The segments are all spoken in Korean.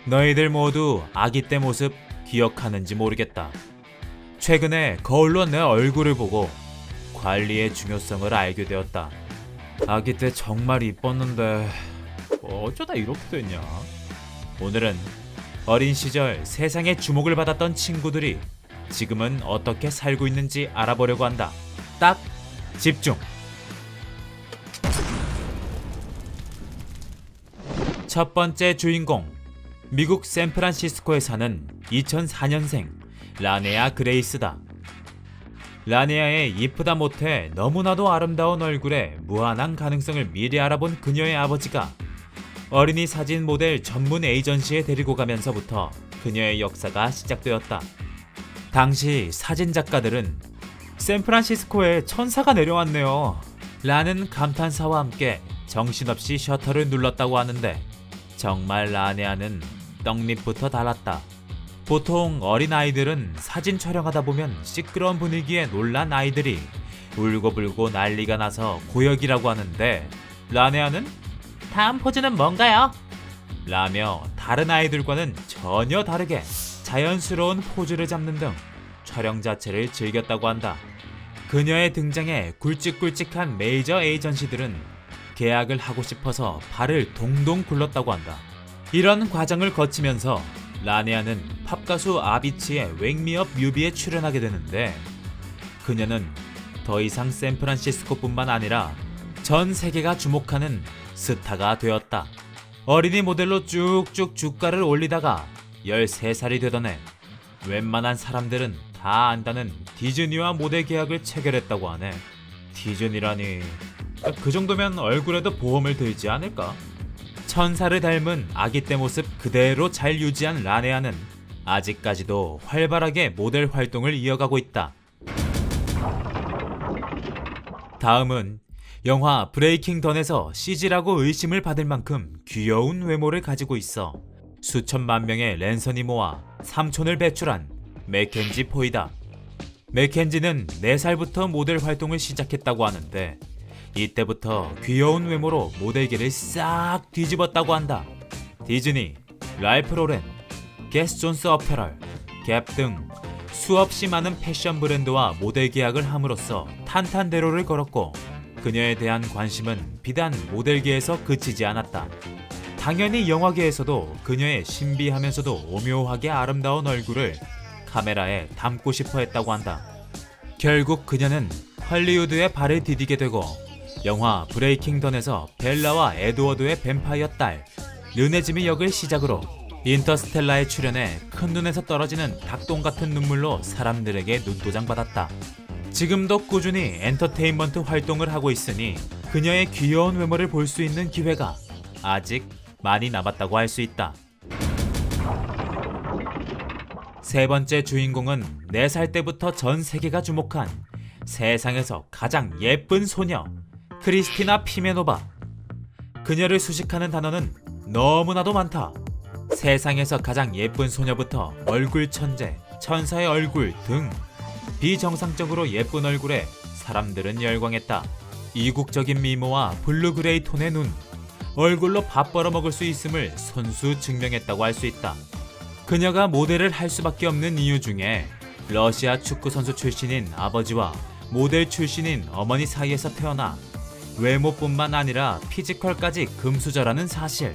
너희들 모두 아기 때 모습 기억하는지 모르겠다. 최근에 거울로 내 얼굴을 보고 관리의 중요성을 알게 되었다. 아기 때 정말 이뻤는데 어쩌다 이렇게 됐냐? 오늘은 어린 시절 세상에 주목을 받았던 친구들이 지금은 어떻게 살고 있는지 알아보려고 한다. 딱 집중! 첫 번째 주인공, 미국 샌프란시스코에 사는 2004년생 라네아 그레이스다. 라네아의 이쁘다 못해 너무나도 아름다운 얼굴에 무한한 가능성을 미리 알아본 그녀의 아버지가 어린이 사진 모델 전문 에이전시에 데리고 가면서부터 그녀의 역사가 시작되었다. 당시 사진 작가들은 샌프란시스코에 천사가 내려왔네요 라는 감탄사와 함께 정신없이 셔터를 눌렀다고 하는데 정말 라네아는 떡잎부터 달았다. 보통 어린아이들은 사진 촬영하다 보면 시끄러운 분위기에 놀란 아이들이 울고불고 난리가 나서 고역이라고 하는데 라네아는 다음 포즈는 뭔가요? 라며 다른 아이들과는 전혀 다르게 자연스러운 포즈를 잡는 등 촬영 자체를 즐겼다고 한다. 그녀의 등장에 굵직굵직한 메이저 에이전시들은 계약을 하고 싶어서 발을 동동 굴렀다고 한다. 이런 과정을 거치면서 라네아는 팝가수 아비치의 Wake Me Up 뮤비에 출연하게 되는데 그녀는 더 이상 샌프란시스코뿐만 아니라 전 세계가 주목하는 스타가 되었다. 어린이 모델로 쭉쭉 주가를 올리다가 13살이 되던 해 웬만한 사람들은 다 안다는 디즈니와 모델 계약을 체결했다고 하네. 디즈니라니, 그 정도면 얼굴에도 보험을 들지 않을까? 천사를 닮은 아기 때 모습 그대로 잘 유지한 라네아는 아직까지도 활발하게 모델 활동을 이어가고 있다. 다음은 영화 브레이킹 던에서 CG라고 의심을 받을 만큼 귀여운 외모를 가지고 있어 수천만 명의 랜선이 모아 삼촌을 배출한 맥켄지 포이다. 맥켄지는 4살부터 모델 활동을 시작했다고 하는데 이때부터 귀여운 외모로 모델계를 싹 뒤집었다고 한다. 디즈니, 랄프 로렌, 게스 존스 어페럴, 갭 등 수없이 많은 패션 브랜드와 모델 계약을 함으로써 탄탄대로를 걸었고 그녀에 대한 관심은 비단 모델계에서 그치지 않았다. 당연히 영화계에서도 그녀의 신비하면서도 오묘하게 아름다운 얼굴을 카메라에 담고 싶어 했다고 한다. 결국 그녀는 헐리우드에 발을 디디게 되고 영화 브레이킹 던에서 벨라와 에드워드의 뱀파이어 딸 르네즈미 역을 시작으로 인터스텔라에 출연해 큰 눈에서 떨어지는 닭똥 같은 눈물로 사람들에게 눈도장 받았다. 지금도 꾸준히 엔터테인먼트 활동을 하고 있으니 그녀의 귀여운 외모를 볼 수 있는 기회가 아직 많이 남았다고 할 수 있다. 세 번째 주인공은 4살 때부터 전 세계가 주목한 세상에서 가장 예쁜 소녀 크리스티나 피메노바. 그녀를 수식하는 단어는 너무나도 많다. 세상에서 가장 예쁜 소녀부터 얼굴 천재, 천사의 얼굴 등 비정상적으로 예쁜 얼굴에 사람들은 열광했다. 이국적인 미모와 블루 그레이 톤의 눈, 얼굴로 밥 벌어먹을 수 있음을 손수 증명했다고 할 수 있다. 그녀가 모델을 할 수밖에 없는 이유 중에 러시아 축구 선수 출신인 아버지와 모델 출신인 어머니 사이에서 태어나 외모뿐만 아니라 피지컬까지 금수저라는 사실.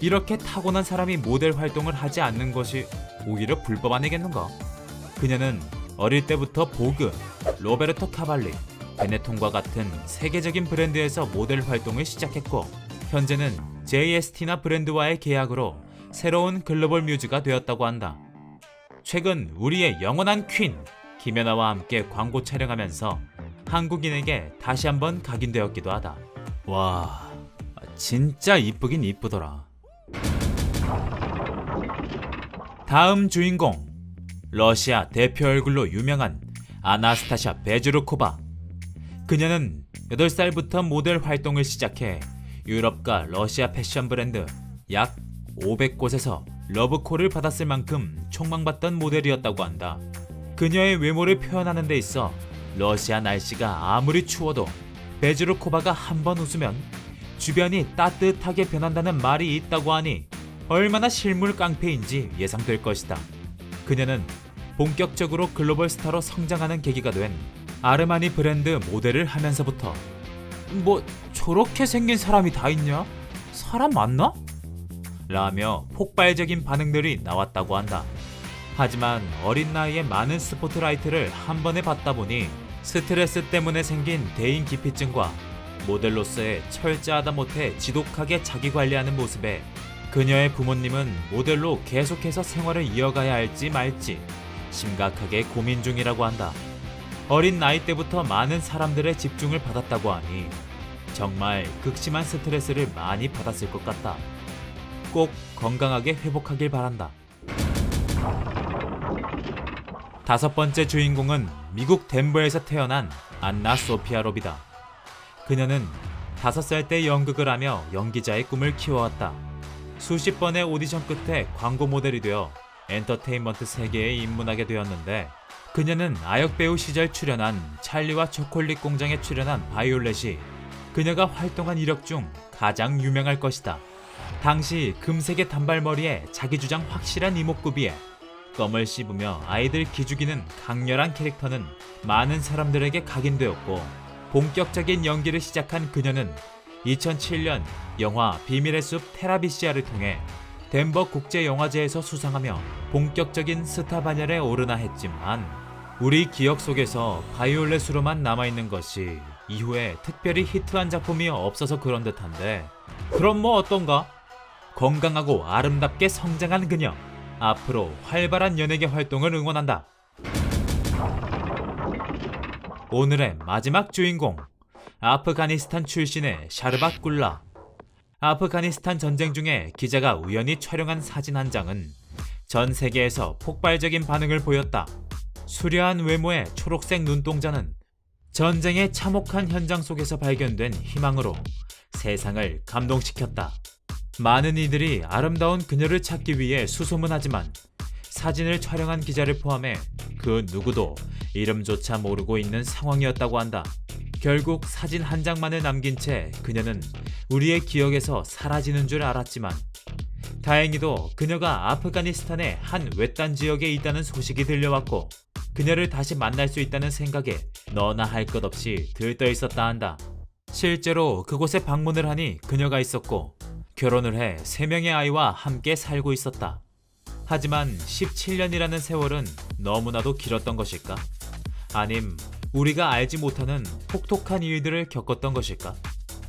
이렇게 타고난 사람이 모델 활동을 하지 않는 것이 오히려 불법 아니겠는가? 그녀는 어릴 때부터 보그, 로베르토 카발리, 베네통과 같은 세계적인 브랜드에서 모델 활동을 시작했고 현재는 JST나 브랜드와의 계약으로 새로운 글로벌 뮤즈가 되었다고 한다. 최근 우리의 영원한 퀸 김연아와 함께 광고 촬영하면서 한국인에게 다시 한번 각인되었기도 하다. 와, 진짜 이쁘긴 이쁘더라. 다음 주인공, 러시아 대표 얼굴로 유명한 아나스타샤 베즈루코바. 그녀는 8살부터 모델 활동을 시작해 유럽과 러시아 패션 브랜드 약 500곳에서 러브콜을 받았을 만큼 촉망받던 모델이었다고 한다. 그녀의 외모를 표현하는 데 있어 러시아 날씨가 아무리 추워도 베즈루코바가 한 번 웃으면 주변이 따뜻하게 변한다는 말이 있다고 하니 얼마나 실물 깡패인지 예상될 것이다. 그녀는 본격적으로 글로벌 스타로 성장하는 계기가 된 아르마니 브랜드 모델을 하면서부터 뭐 저렇게 생긴 사람이 다 있냐? 사람 맞나? 라며 폭발적인 반응들이 나왔다고 한다. 하지만 어린 나이에 많은 스포트라이트를 한 번에 받다 보니 스트레스 때문에 생긴 대인 기피증과 모델로서의 철저하다 못해 지독하게 자기 관리하는 모습에 그녀의 부모님은 모델로 계속해서 생활을 이어가야 할지 말지 심각하게 고민 중이라고 한다. 어린 나이 때부터 많은 사람들의 집중을 받았다고 하니 정말 극심한 스트레스를 많이 받았을 것 같다. 꼭 건강하게 회복하길 바란다. 다섯 번째 주인공은 미국 덴버에서 태어난 안나 소피아 롭이다. 그녀는 5살 때 연극을 하며 연기자의 꿈을 키워왔다. 수십 번의 오디션 끝에 광고 모델이 되어 엔터테인먼트 세계에 입문하게 되었는데 그녀는 아역배우 시절 출연한 찰리와 초콜릿 공장에 출연한 바이올렛이 그녀가 활동한 이력 중 가장 유명할 것이다. 당시 금색의 단발머리에 자기주장 확실한 이목구비에 껌을 씹으며 아이들 기죽이는 강렬한 캐릭터는 많은 사람들에게 각인되었고 본격적인 연기를 시작한 그녀는 2007년 영화 비밀의 숲 테라비시아를 통해 덴버 국제영화제에서 수상하며 본격적인 스타 반열에 오르나 했지만 우리 기억 속에서 바이올렛으로만 남아있는 것이 이후에 특별히 히트한 작품이 없어서 그런 듯한데 그럼 뭐 어떤가? 건강하고 아름답게 성장한 그녀 앞으로 활발한 연예계 활동을 응원한다. 오늘의 마지막 주인공 아프가니스탄 출신의 샤르밧 굴라. 아프가니스탄 전쟁 중에 기자가 우연히 촬영한 사진 한 장은 전 세계에서 폭발적인 반응을 보였다. 수려한 외모의 초록색 눈동자는 전쟁의 참혹한 현장 속에서 발견된 희망으로 세상을 감동시켰다. 많은 이들이 아름다운 그녀를 찾기 위해 수소문하지만 사진을 촬영한 기자를 포함해 그 누구도 이름조차 모르고 있는 상황이었다고 한다. 결국 사진 한 장만을 남긴 채 그녀는 우리의 기억에서 사라지는 줄 알았지만 다행히도 그녀가 아프가니스탄의 한 외딴 지역에 있다는 소식이 들려왔고 그녀를 다시 만날 수 있다는 생각에 너나 할 것 없이 들떠 있었다 한다. 실제로 그곳에 방문을 하니 그녀가 있었고 결혼을 해 3명의 아이와 함께 살고 있었다. 하지만 17년이라는 세월은 너무나도 길었던 것일까? 아님 우리가 알지 못하는 혹독한 일들을 겪었던 것일까?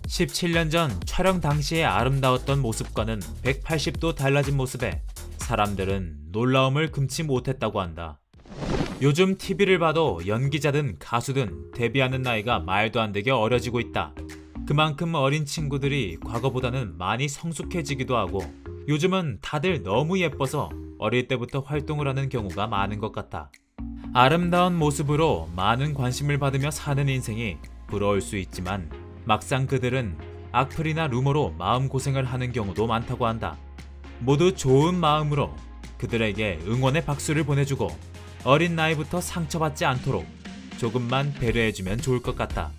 17년 전 촬영 당시의 아름다웠던 모습과는 180도 달라진 모습에 사람들은 놀라움을 금치 못했다고 한다. 요즘 TV를 봐도 연기자든 가수든 데뷔하는 나이가 말도 안 되게 어려지고 있다. 그만큼 어린 친구들이 과거보다는 많이 성숙해지기도 하고 요즘은 다들 너무 예뻐서 어릴 때부터 활동을 하는 경우가 많은 것 같다. 아름다운 모습으로 많은 관심을 받으며 사는 인생이 부러울 수 있지만 막상 그들은 악플이나 루머로 마음고생을 하는 경우도 많다고 한다. 모두 좋은 마음으로 그들에게 응원의 박수를 보내주고 어린 나이부터 상처받지 않도록 조금만 배려해주면 좋을 것 같다.